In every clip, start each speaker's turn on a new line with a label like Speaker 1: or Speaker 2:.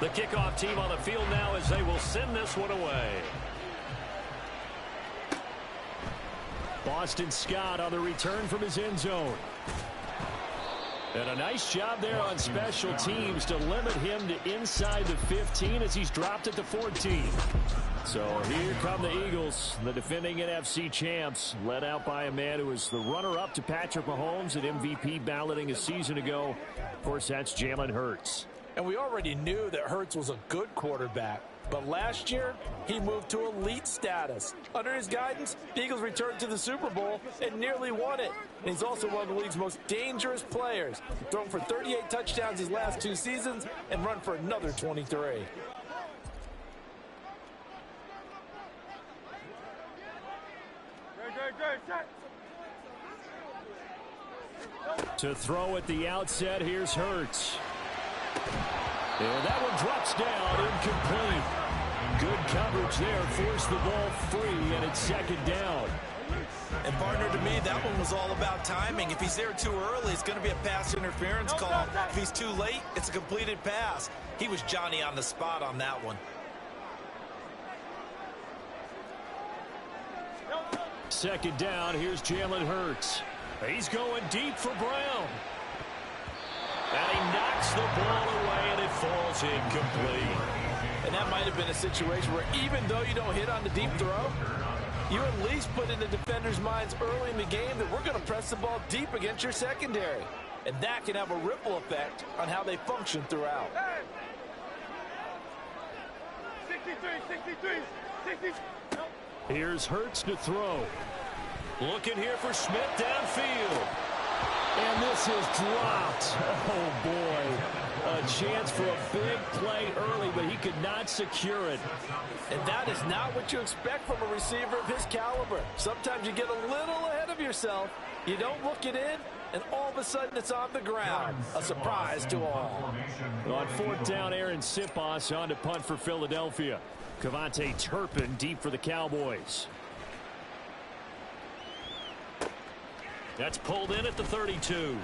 Speaker 1: The kickoff team on the field now as they will send this one away. Boston Scott on the return from his end zone. And a nice job there on special teams to limit him to inside the 15 as he's dropped at the 14. So here come the Eagles, the defending NFC champs, led out by a man who was the runner-up to Patrick Mahomes at MVP balloting a season ago. Of course, that's Jalen Hurts.
Speaker 2: And we already knew that Hurts was a good quarterback. But last year, he moved to elite status. Under his guidance, the Eagles returned to the Super Bowl and nearly won it. And he's also one of the league's most dangerous players. He's thrown for 38 touchdowns his last 2 seasons and run for another 23.
Speaker 1: To throw at the outset, here's Hurts. And that one drops down, incomplete. Good coverage there, forced the ball free, and it's second down.
Speaker 2: And partner, to me, that one was all about timing. If he's there too early, it's going to be a pass interference call. If he's too late, it's a completed pass. He was Johnny on the spot on that one.
Speaker 1: Second down, here's Jalen Hurts. He's going deep for Brown. And he knocks the ball away, and it falls incomplete.
Speaker 2: And that might have been a situation where even though you don't hit on the deep throw, you at least put in the defender's minds early in the game that we're going to press the ball deep against your secondary. And that can have a ripple effect on how they function throughout.
Speaker 3: 63.
Speaker 1: Here's Hurts to throw. Looking here for Smith downfield. And this is dropped. Oh, boy. A chance for a big play early, but he could not secure it.
Speaker 2: And that is not what you expect from a receiver of his caliber. Sometimes you get a little ahead of yourself. You don't look it in, and all of a sudden it's on the ground. A surprise to all.
Speaker 1: On fourth down, Aaron Sipos on to punt for Philadelphia. Kevontae Turpin deep for the Cowboys. That's pulled in at the 32.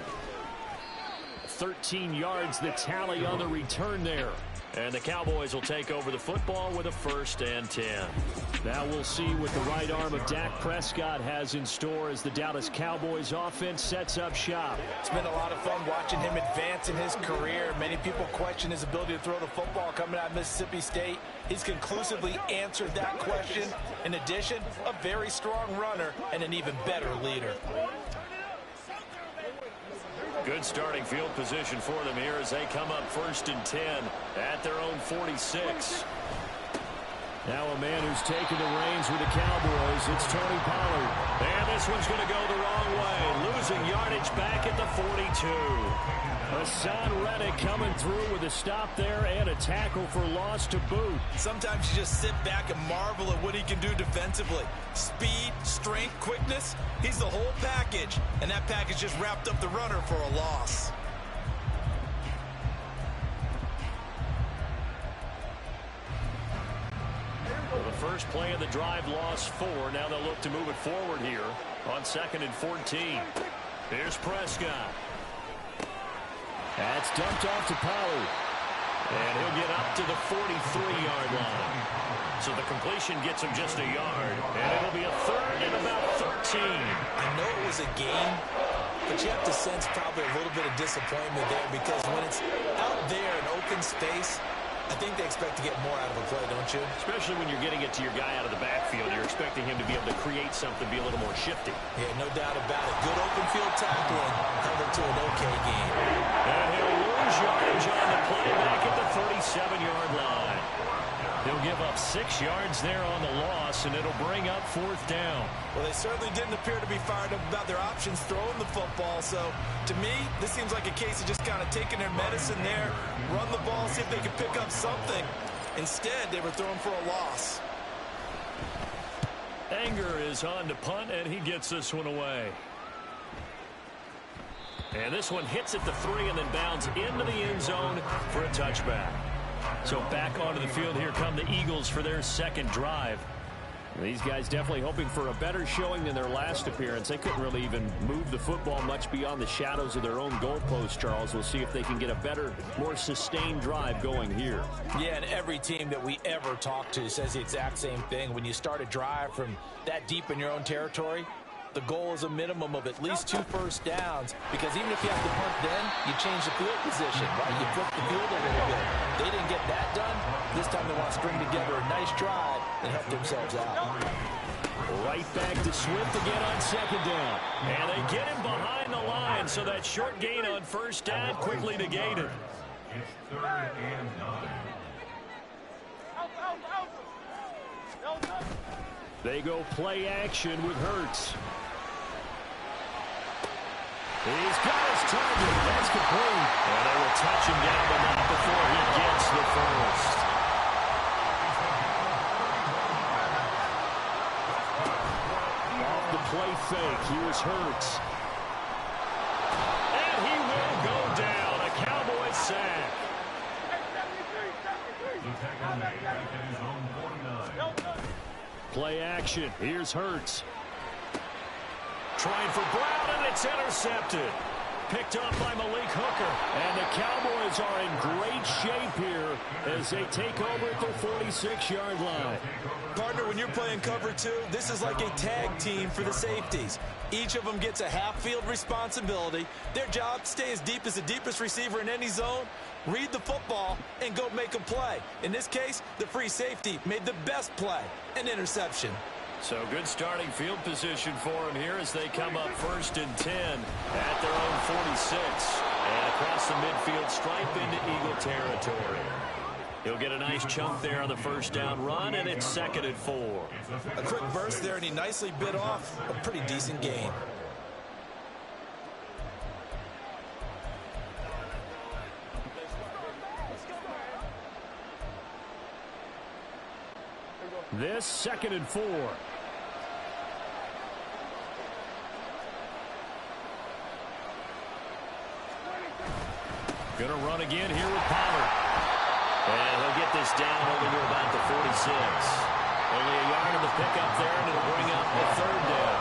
Speaker 1: 13 yards the tally on the return there. And the Cowboys will take over the football with a 1st and 10. Now we'll see what the right arm of Dak Prescott has in store as the Dallas Cowboys offense sets up shop.
Speaker 2: It's been a lot of fun watching him advance in his career. Many people question his ability to throw the football coming out of Mississippi State. He's conclusively answered that question. In addition, a very strong runner and an even better leader.
Speaker 1: Good starting field position for them here as they come up 1st and 10 at their own 46. Now a man who's taken the reins with the Cowboys, it's Tony Pollard. And this one's going to go the wrong way. Losing yardage back at the 42. Hassan Reddick coming through with a stop there and a tackle for loss to boot.
Speaker 2: Sometimes you just sit back and marvel at what he can do defensively. Speed, strength, quickness, he's the whole package. And that package just wrapped up the runner for a loss.
Speaker 1: Well, the first play of the drive lost 4. Now they'll look to move it forward here on 2nd and 14. Here's Prescott. That's dumped off to Pollard. And he'll get up to the 43-yard line. So the completion gets him just a yard. And it'll be a 3rd and about 13.
Speaker 2: I know it was a game, but you have to sense probably a little bit of disappointment there because when it's out there in open space, I think they expect to get more out of a play, don't you?
Speaker 1: Especially when you're getting it to your guy out of the backfield. You're expecting him to be able to create something, be a little more shifty.
Speaker 2: Yeah, no doubt about it. Good open field tackling, held it to an okay game.
Speaker 1: And he'll lose yardage on the play back at the 37-yard line. He'll give up 6 yards there on the loss, and it'll bring up 4th down.
Speaker 2: Well, they certainly didn't appear to be fired up about their options throwing the football. So, to me, this seems like a case of just kind of taking their medicine there, run the ball, see if they can pick up something. Instead, they were throwing for a loss.
Speaker 1: Anger is on to punt, and he gets this one away. And this one hits at the 3 and then bounds into the end zone for a touchback. So back onto the field, here come the Eagles for their second drive. These guys definitely hoping for a better showing than their last appearance. They couldn't really even move the football much beyond the shadows of their own goalpost, Charles. We'll see if they can get a better, more sustained drive going here.
Speaker 2: Yeah, and every team that we ever talk to says the exact same thing. When you start a drive from that deep in your own territory, the goal is a minimum of at least 2 first downs, because even if you have to punt then, you change the field position, right? You flip the field a little bit. They didn't get that done. This time they want to string together a nice drive and help themselves out.
Speaker 1: Right back to Swift again on second down. And they get him behind the line, so that short gain on first down quickly negated.
Speaker 3: It's 3rd and 9.
Speaker 1: They go play action with Hurts. He's got his target. That's complete. And they will touch him down, but not before he gets the first. Off the play fake, here's Hurts. And he will go down. A Cowboys sack. Play action. Here's Hurts. Trying for Brown, and it's intercepted. Picked up by Malik Hooker. And the Cowboys are in great shape here as they take over at their 46-yard line.
Speaker 2: Partner, when you're playing cover 2, this is like a tag team for the safeties. Each of them gets a half-field responsibility. Their job, stay as deep as the deepest receiver in any zone, read the football, and go make a play. In this case, the free safety made the best play, an interception.
Speaker 1: So good starting field position for him here as they come up 1st and 10 at their own 46. And across the midfield stripe into Eagle territory. He'll get a nice chunk there on the first down run, and it's 2nd and 4.
Speaker 2: A quick burst there, and he nicely bit off a pretty decent gain.
Speaker 1: This 2nd and 4. Gonna run again here with Pollard. And he'll get this down over to about the 46. Only a yard of the pickup there, and it'll bring up the 3rd down.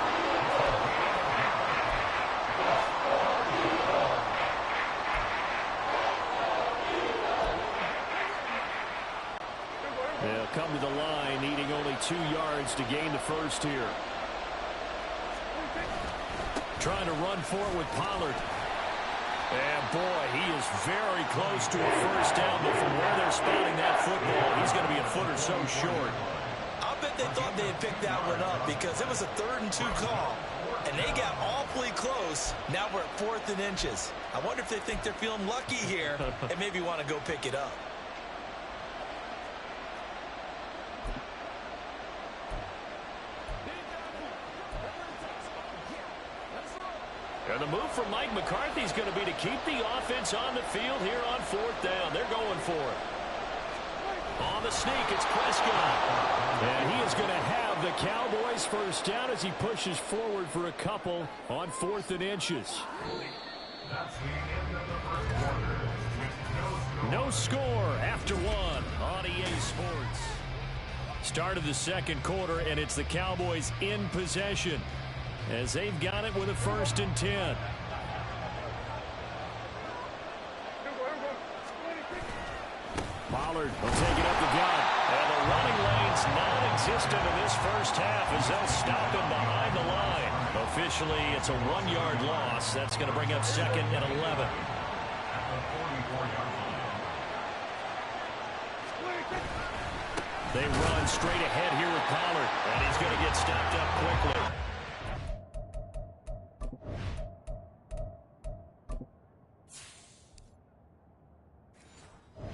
Speaker 1: They'll come to the line, needing only 2 yards to gain the first here. Trying to run for it with Pollard. And, boy, he is very close to a first down, but from where they're spotting that football, he's going to be a foot or so short.
Speaker 2: I'll bet they thought they had picked that one up because it was a 3rd and 2 call, and they got awfully close. Now we're at 4th and inches. I wonder if they think they're feeling lucky here and maybe want to go pick it up.
Speaker 1: And the move from Mike McCarthy is going to be to keep the offense on the field here on 4th down. They're going for it. On the sneak, it's Prescott. And he is going to have the Cowboys first down as he pushes forward for a couple on 4th and inches. No score after 1 on EA Sports. Start of the 2nd quarter, and it's the Cowboys in possession as they've got it with a 1st and 10. Pollard will take it up the gut. And the running lane's non-existent in this first half as they'll stop him behind the line. Officially, it's a 1-yard loss. That's going to bring up 2nd and 11. They run straight ahead here with Pollard, and he's going to get stopped up quickly.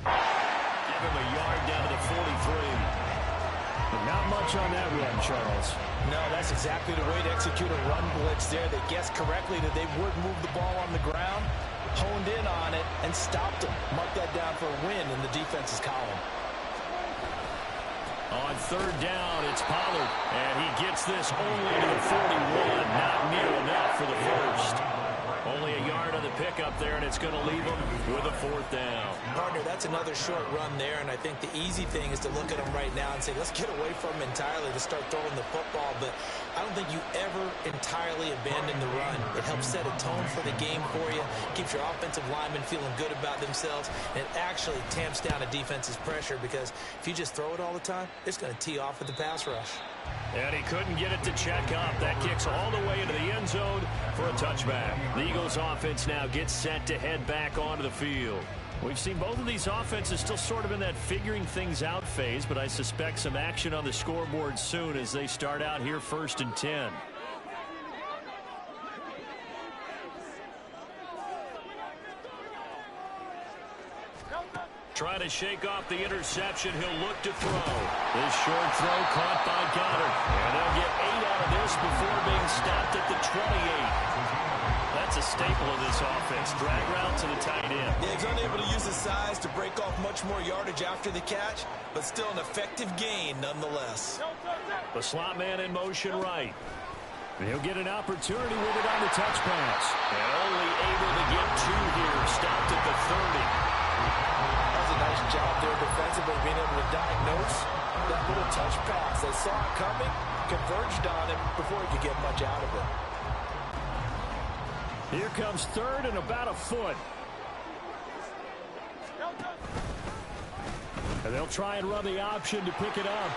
Speaker 1: Give him a yard down to the 43. But not much on that run, Charles.
Speaker 2: No, that's exactly the way to execute a run blitz there. They guessed correctly that they would move the ball on the ground, honed in on it, and stopped them. Mark that down for a win in the defense's column.
Speaker 1: On 3rd down, it's Pollard, and he gets this only to the 41. Not near enough for the first. Only a yard on the pickup there, and it's going to leave them with a 4th down.
Speaker 2: Partner, that's another short run there, and I think the easy thing is to look at them right now and say, let's get away from them entirely to start throwing the football. But I don't think you ever entirely abandon the run. It helps set a tone for the game for you, keeps your offensive linemen feeling good about themselves, and it actually tamps down a defense's pressure because if you just throw it all the time, it's going to tee off with the pass rush.
Speaker 1: And he couldn't get it to check up. That kicks all the way into the end zone for a touchback. The Eagles offense now gets set to head back onto the field. We've seen both of these offenses still sort of in that figuring things out phase, but I suspect some action on the scoreboard soon as they start out here 1st and 10. Trying to shake off the interception. He'll look to throw. This short throw caught by Goddard. And they'll get 8 out of this before being stopped at the 28. That's a staple of this offense. Drag route to the tight end.
Speaker 2: Yeah, he's unable to use his size to break off much more yardage after the catch, but still an effective gain nonetheless.
Speaker 1: The slot man in motion right. He'll get an opportunity with it on the touch pass. And only able to get 2 here. Stopped at the 30.
Speaker 2: Nice job there defensively, being able to diagnose that little touch pass. They saw it coming, converged on him before he could get much out of it.
Speaker 1: Here comes 3rd and about a foot. And they'll try and run the option to pick it up.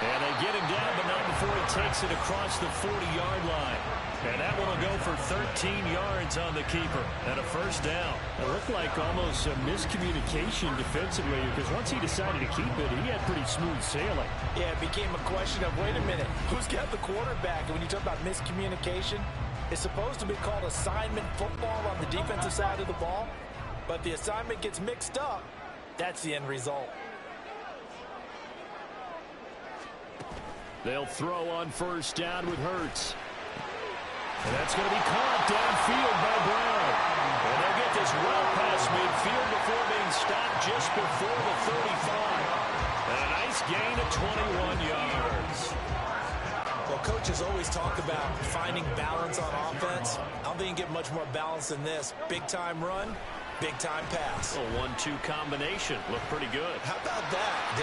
Speaker 1: And they get him down, but not before he takes it across the 40-yard line. And that one will go for 13 yards on the keeper and a 1st down. It looked like almost a miscommunication defensively because once he decided to keep it, he had pretty smooth sailing.
Speaker 2: Yeah, it became a question of, wait a minute, who's got the quarterback? And when you talk about miscommunication, it's supposed to be called assignment football on the defensive side of the ball. But the assignment gets mixed up. That's the end result.
Speaker 1: They'll throw on 1st down with Hurts. And that's going to be caught downfield by Brown. And they'll get this well past midfield before being stopped just before the 35. And a nice gain of 21 yards.
Speaker 2: Well, coaches always talk about finding balance on offense. I don't think you get much more balance than this. Big-time run, big-time pass.
Speaker 1: A 1-2 combination. Looked pretty good.
Speaker 2: How about that?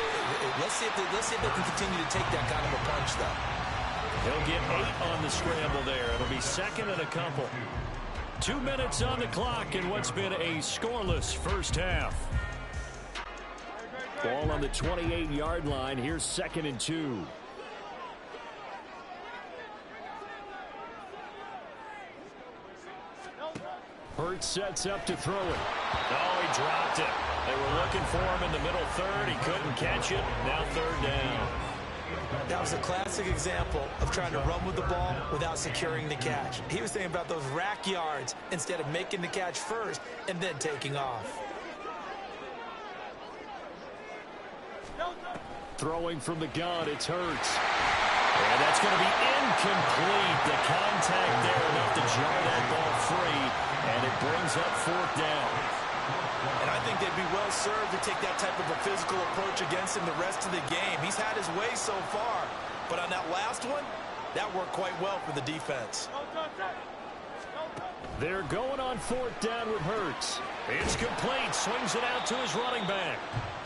Speaker 2: Let's see if they can continue to take that kind of a punch, though.
Speaker 1: He'll get 8 on the scramble there. It'll be 2nd and a couple. 2 minutes on the clock in what's been a scoreless 1st half. Ball on the 28-yard line. Here's 2nd and 2. Hurts sets up to throw it. Oh, he dropped it. They were looking for him in the middle 3rd. He couldn't catch it. Now 3rd down.
Speaker 2: That was a classic example of trying to run with the ball without securing the catch. He was thinking about those rack yards instead of making the catch first and then taking off.
Speaker 1: Throwing from the gun, it's Hurts. And that's going to be incomplete. The contact there enough to jar that ball free, and it brings up 4th down.
Speaker 2: And I think they'd be well served to take that type of a physical approach against him the rest of the game. He's had his way so far, but on that last one, that worked quite well for the defense.
Speaker 1: They're going on 4th down with Hurts. It's complete. Swings it out to his running back.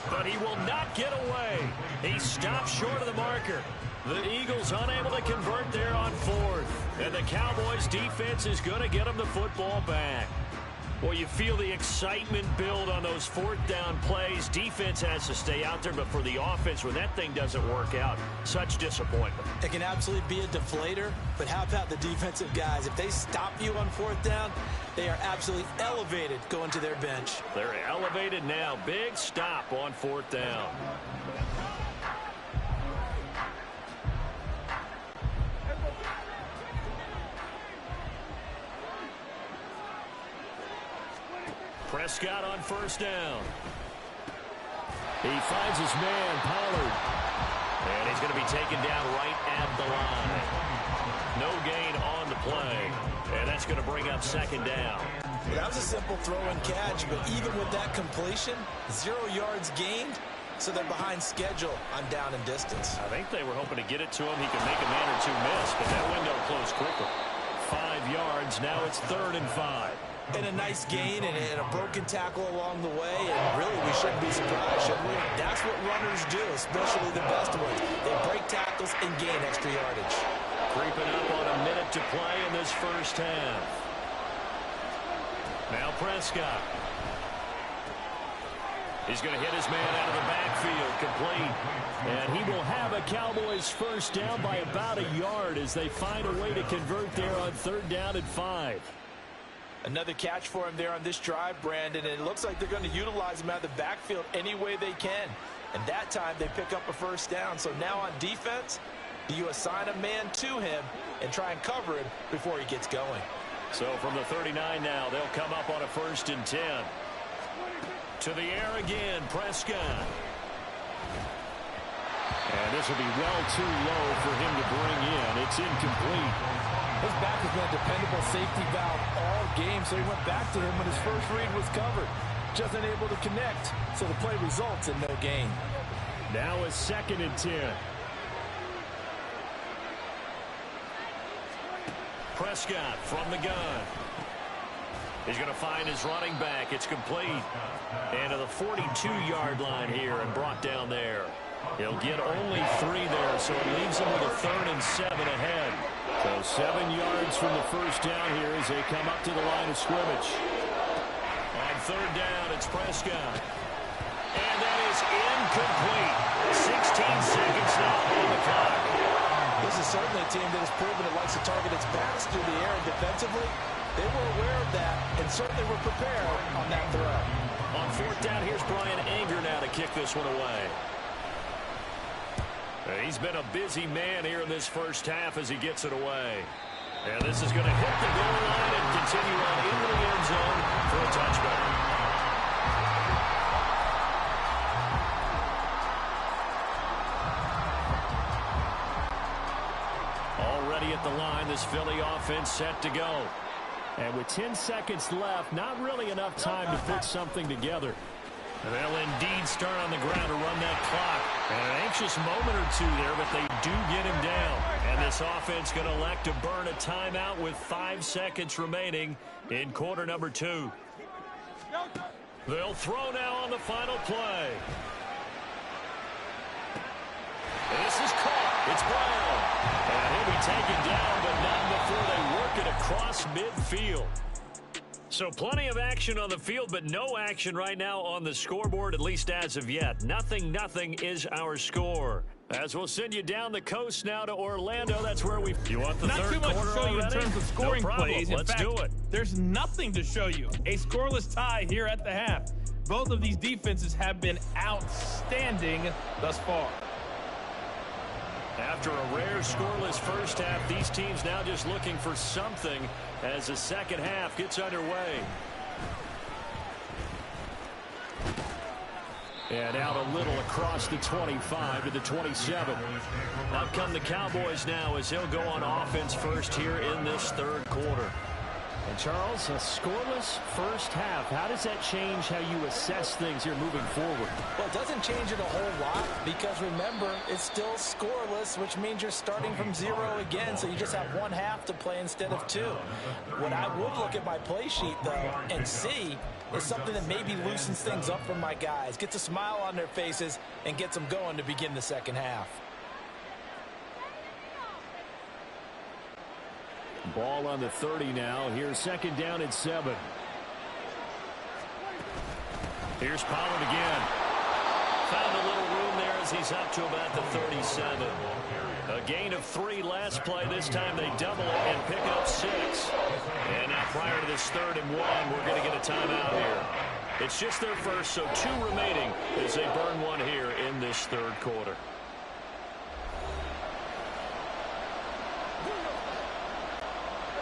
Speaker 1: But he will not get away. He stops short of the marker. The Eagles unable to convert there on 4th. And the Cowboys defense is going to get them the football back. Well, you feel the excitement build on those 4th down plays. Defense has to stay out there, but for the offense, when that thing doesn't work out, such disappointment.
Speaker 2: It can absolutely be a deflator, but how about the defensive guys? If they stop you on 4th down, they are absolutely elevated going to their bench.
Speaker 1: They're elevated now. Big stop on 4th down. Prescott on 1st down. He finds his man, Pollard. And he's going to be taken down right at the line. No gain on the play. And that's going to bring up 2nd down.
Speaker 2: Well, that was a simple throw and catch, but even with that completion, 0 yards gained, so they're behind schedule on down and distance.
Speaker 1: I think they were hoping to get it to him. He could make a man or two miss, but that window closed quickly. 5 yards. Now it's 3rd and 5.
Speaker 2: And a nice gain and a broken tackle along the way. And really, we shouldn't be surprised, should we? That's what runners do, especially the best ones. They break tackles and gain extra yardage.
Speaker 1: Creeping up on a minute to play in this first half. Now Prescott. He's going to hit his man out of the backfield, complete. And he will have a Cowboys first down by about a yard as they find a way to convert there on 3rd down and 5.
Speaker 2: Another catch for him there on this drive, Brandon, and it looks like they're going to utilize him out of the backfield any way they can. And that time they pick up a first down. So now on defense, do you assign a man to him and try and cover him before he gets going?
Speaker 1: So from the 39 now, they'll come up on a 1st and 10. To the air again, Prescott. And this will be well too low for him to bring in. It's incomplete.
Speaker 2: His back has been a dependable safety valve all game, so he went back to him when his first read was covered. Just unable to connect, so the play results in no gain.
Speaker 1: Now a 2nd and 10. Prescott from the gun. He's going to find his running back. It's complete. And to the 42-yard line here and brought down there. He'll get only 3 there, so it leaves him with a 3rd and 7 ahead. So 7 yards from the first down here as they come up to the line of scrimmage. On 3rd down, it's Prescott. And that is incomplete. 16 seconds now on the clock.
Speaker 2: This is certainly a team that has proven it likes to target its backs through the air and defensively. They were aware of that and certainly were prepared on that throw.
Speaker 1: On 4th down, here's Brian Anger now to kick this one away. He's been a busy man here in this first half as he gets it away. And this is going to hit the goal line and continue on into the end zone for a touchback. Already at the line, this Philly offense set to go. And with 10 seconds left, not really enough time to put something together. They'll indeed start on the ground to run that clock. And an anxious moment or two there, but they do get him down. And this offense going to elect to burn a timeout with 5 seconds remaining in quarter number 2. They'll throw now on the final play. This is caught. It's Brown. And he'll be taken down, but not before they work it across midfield. So plenty of action on the field, but no action right now on the scoreboard, at least as of yet. 0-0 is our score. As we'll send you down the coast now to Orlando. That's where we... You want the third quarter already?
Speaker 4: Not too much to show you in terms of scoring plays.
Speaker 1: Let's do it.
Speaker 4: There's nothing to show you. A scoreless tie here at the half. Both of these defenses have been outstanding thus far.
Speaker 1: After a rare scoreless first half, these teams now just looking for something as the second half gets underway. And out a little across the 25 to the 27. Out come the Cowboys now as they'll go on offense first here in this third quarter. And Charles, a scoreless first half. How does that change how you assess things here moving forward?
Speaker 2: Well, it doesn't change it a whole lot because remember, it's still scoreless, which means you're starting from 0 again, so you just have 1 half to play instead of 2. What I would look at my play sheet, though, and see is something that maybe loosens things up for my guys, gets a smile on their faces, and gets them going to begin the second half.
Speaker 1: Ball on the 30 now. Here's second down at 7. Here's Pollard again. Found a little room there as he's up to about the 37. A gain of 3 last play. This time they double it and pick up 6. And now prior to this 3rd and 1, we're going to get a timeout here. It's just their first, so 2 remaining as they burn 1 here in this third quarter.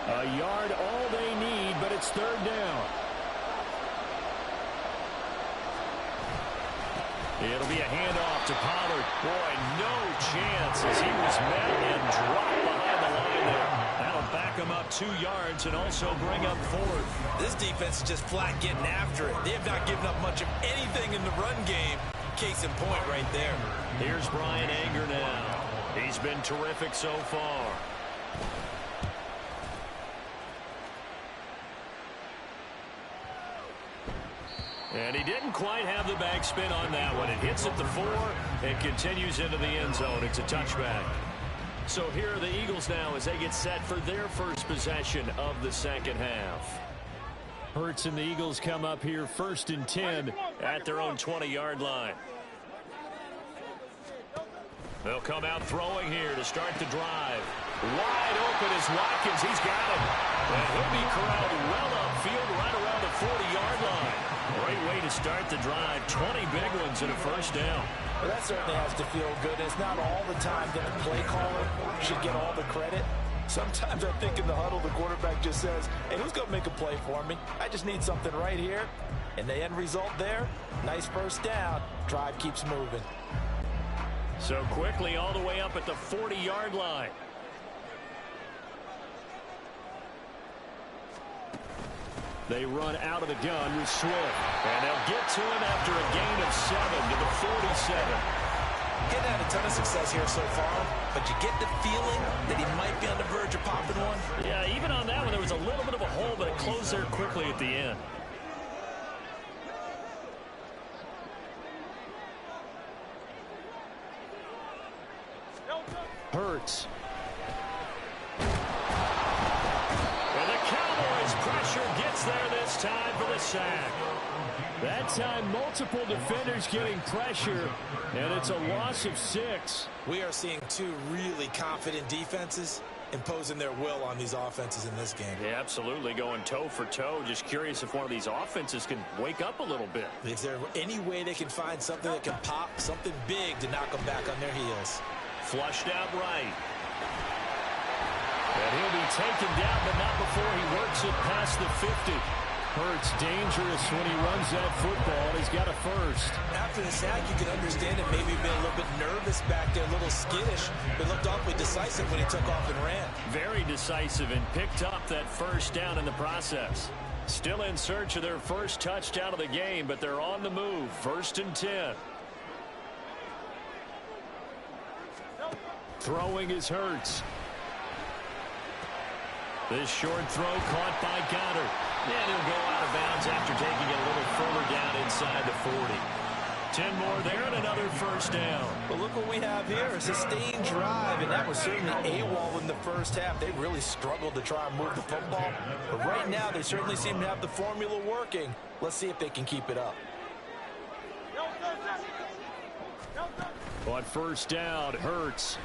Speaker 1: A yard all they need, but it's 3rd down. It'll be a handoff to Pollard. Boy, no chance as he was met and dropped behind the line there. That'll back him up 2 yards and also bring up 4th.
Speaker 2: This defense is just flat getting after it. They have not given up much of anything in the run game. Case in point right there.
Speaker 1: Here's Brian Anger now. He's been terrific so far. And he didn't quite have the backspin on that one. It hits at the 4 and continues into the end zone. It's a touchback. So here are the Eagles now as they get set for their first possession of the second half. Hurts and the Eagles come up here 1st and 10 at their own 20-yard line. They'll come out throwing here to start the drive. Wide open is Watkins. He's got him. And he'll be corralled well upfield right around the 40-yard line. Great way to start the drive. 20 big ones and a first down.
Speaker 2: Well, that certainly has to feel good. It's not all the time that the play caller should get all the credit. Sometimes I think in the huddle, the quarterback just says, hey, who's going to make a play for me? I just need something right here. And the end result there, nice first down. Drive keeps moving.
Speaker 1: So quickly all the way up at the 40-yard line. They run out of the gun with Swift. And they'll get to him after a gain of 7 to the 47.
Speaker 5: Getting had a ton of success here so far, but you get the feeling that he might be on the verge of popping one.
Speaker 1: Yeah, even on that one, there was a little bit of a hole, but it closed there quickly at the end. Hurts. And the Cowboys' pressure gets there this time for the sack. That time, multiple defenders getting pressure, and it's a loss of 6.
Speaker 5: We are seeing two really confident defenses imposing their will on these offenses in this game.
Speaker 1: Yeah, absolutely, going toe for toe. Just curious if one of these offenses can wake up a little bit.
Speaker 5: Is there any way they can find something that can pop, something big to knock them back on their heels?
Speaker 1: Flushed out right. And he'll be taken down, but not before he works it past the 50. Hurts dangerous when he runs that football, and he's got a first.
Speaker 5: After the sack, you can understand it. Maybe been a little bit nervous back there, a little skittish, but looked awfully decisive when he took off and ran.
Speaker 1: Very decisive and picked up that first down in the process. Still in search of their first touchdown of the game, but they're on the move. 1st and 10. Throwing is Hurts. This short throw caught by Goddard. And he'll go out of bounds after taking it a little further down inside the 40. 10 more there and another first down.
Speaker 2: But look what we have here, a sustained drive, and that was certainly AWOL in the first half. They really struggled to try and move the football. But right now, they certainly seem to have the formula working. Let's see if they can keep it up.
Speaker 1: On first down, Hurts.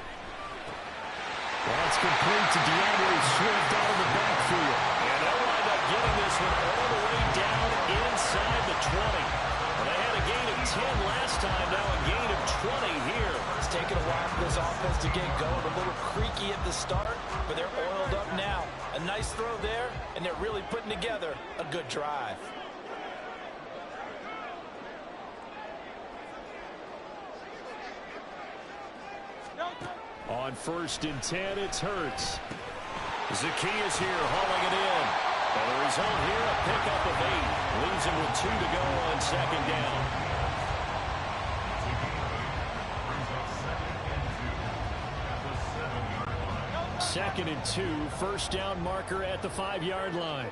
Speaker 1: That's complete to Swift out of the backfield. And they'll wind up getting this one all the way down inside the 20. Well, they had a gain of 10 last time, now a gain of 20 here.
Speaker 2: It's taken a while for this offense to get going. A little creaky at the start, but they're oiled up now. A nice throw there, and they're really putting together a good drive.
Speaker 1: On 1st and 10, it's Hurts. Zacchaeus here hauling it in. And the result here, a pickup of 8. Leaves him with 2 to go on 2nd down. Second and 2, first down marker at the 5-yard line.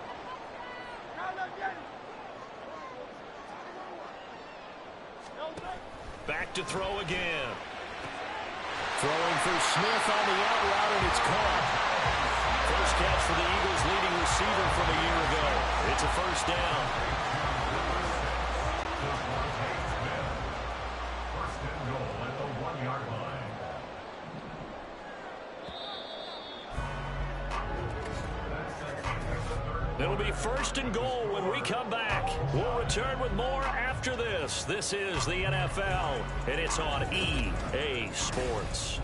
Speaker 1: Back to throw again. Throwing for Smith on the out route, and it's caught. First catch for the Eagles' leading receiver from a year ago. It's a first down.
Speaker 3: First and goal at the 1-yard line.
Speaker 1: It'll be 1st and goal when we come back. We'll return with more after this. This is the NFL, and it's on EA Sports.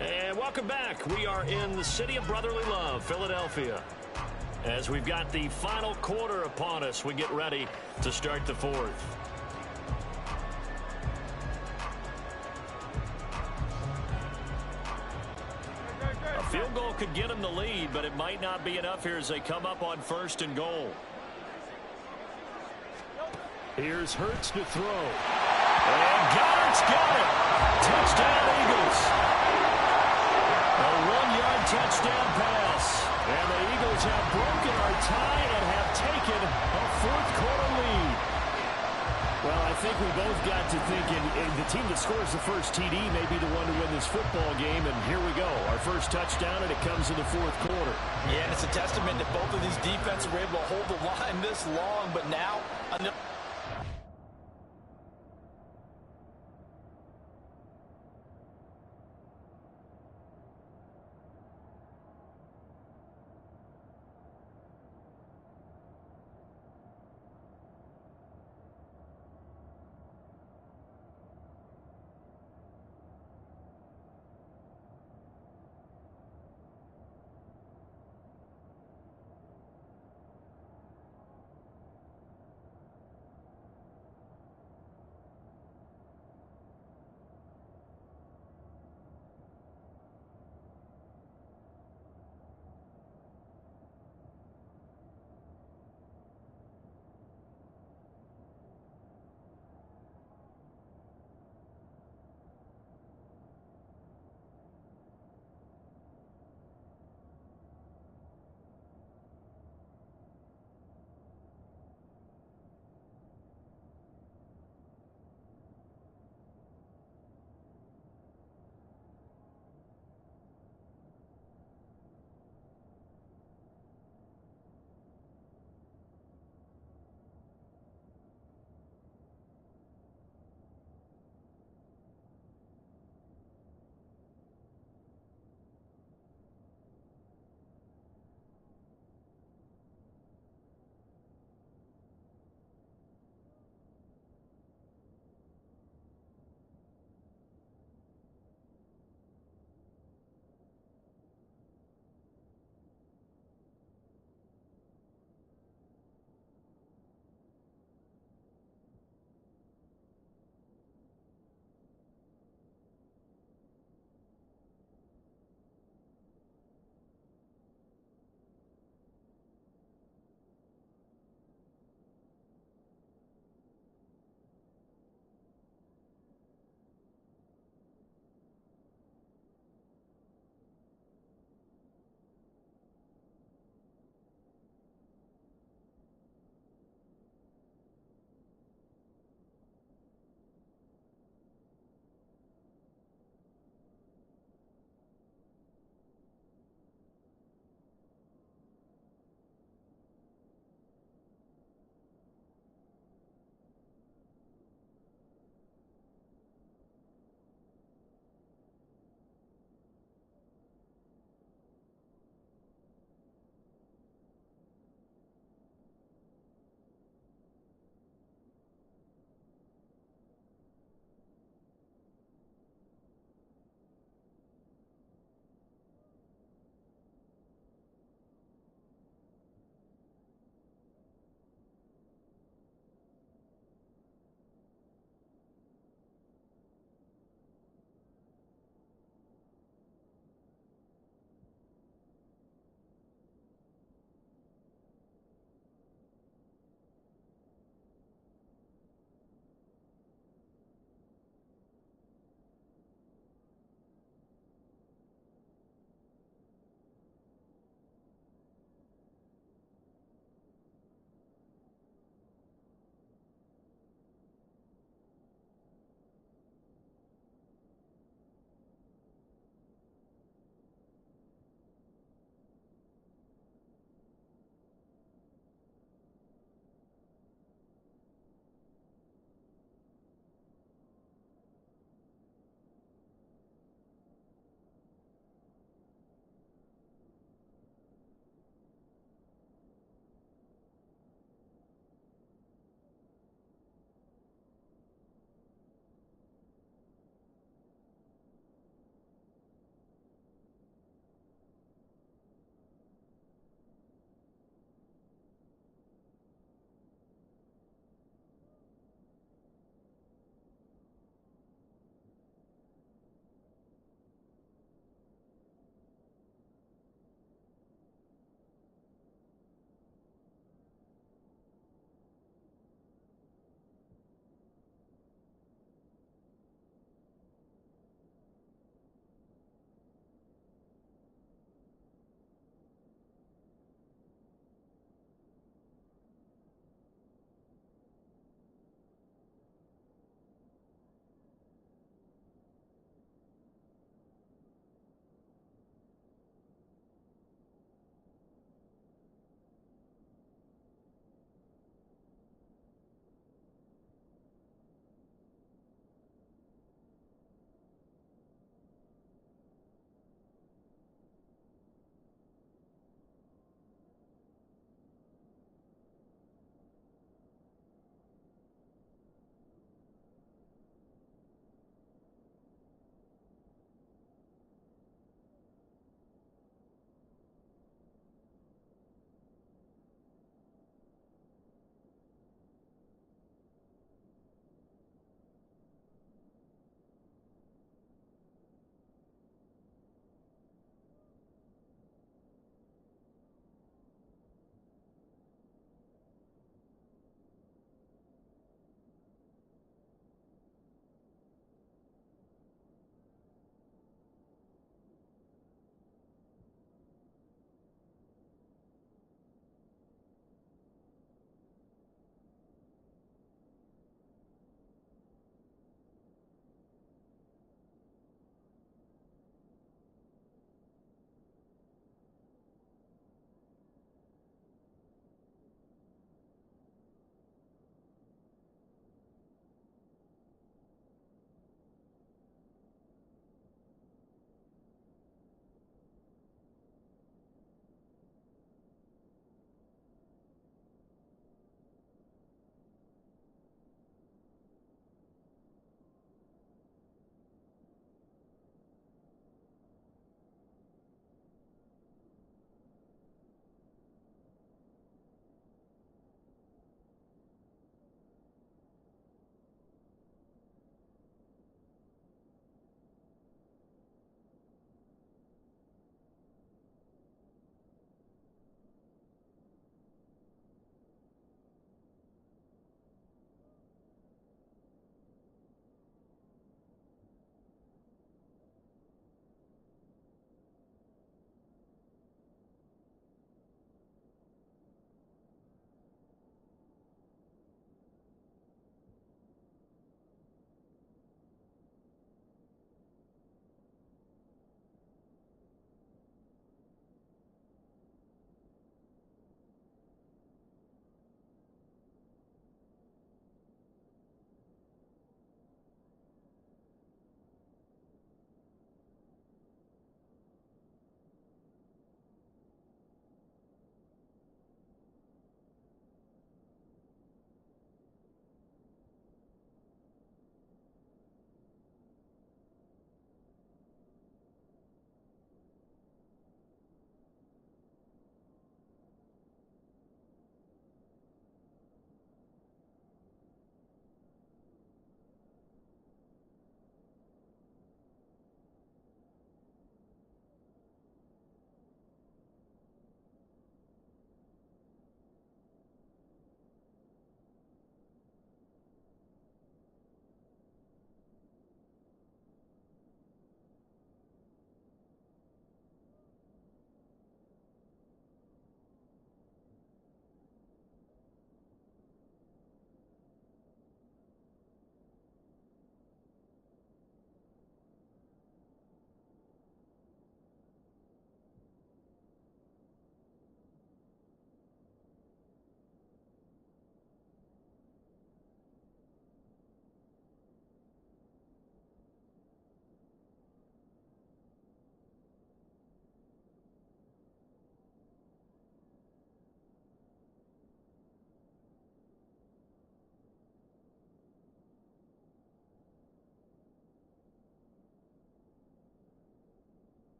Speaker 1: And welcome back. We are in the city of brotherly love, Philadelphia. As we've got the final quarter upon us, we get ready to start the 4th. A field goal could get them the lead, but it might not be enough here as they come up on 1st and goal. Here's Hurts to throw. And Goddard's got it. Touchdown, Eagles. A 1-yard touchdown pass. And the Eagles have broken our tie and have taken a 4th quarter lead. Well, I think we both got to thinking the team that scores the first TD may be the one to win this football game, and here we go. Our first touchdown, and it comes in the fourth quarter.
Speaker 2: Yeah, and it's a testament that both of these defenses were able to hold the line this long, but now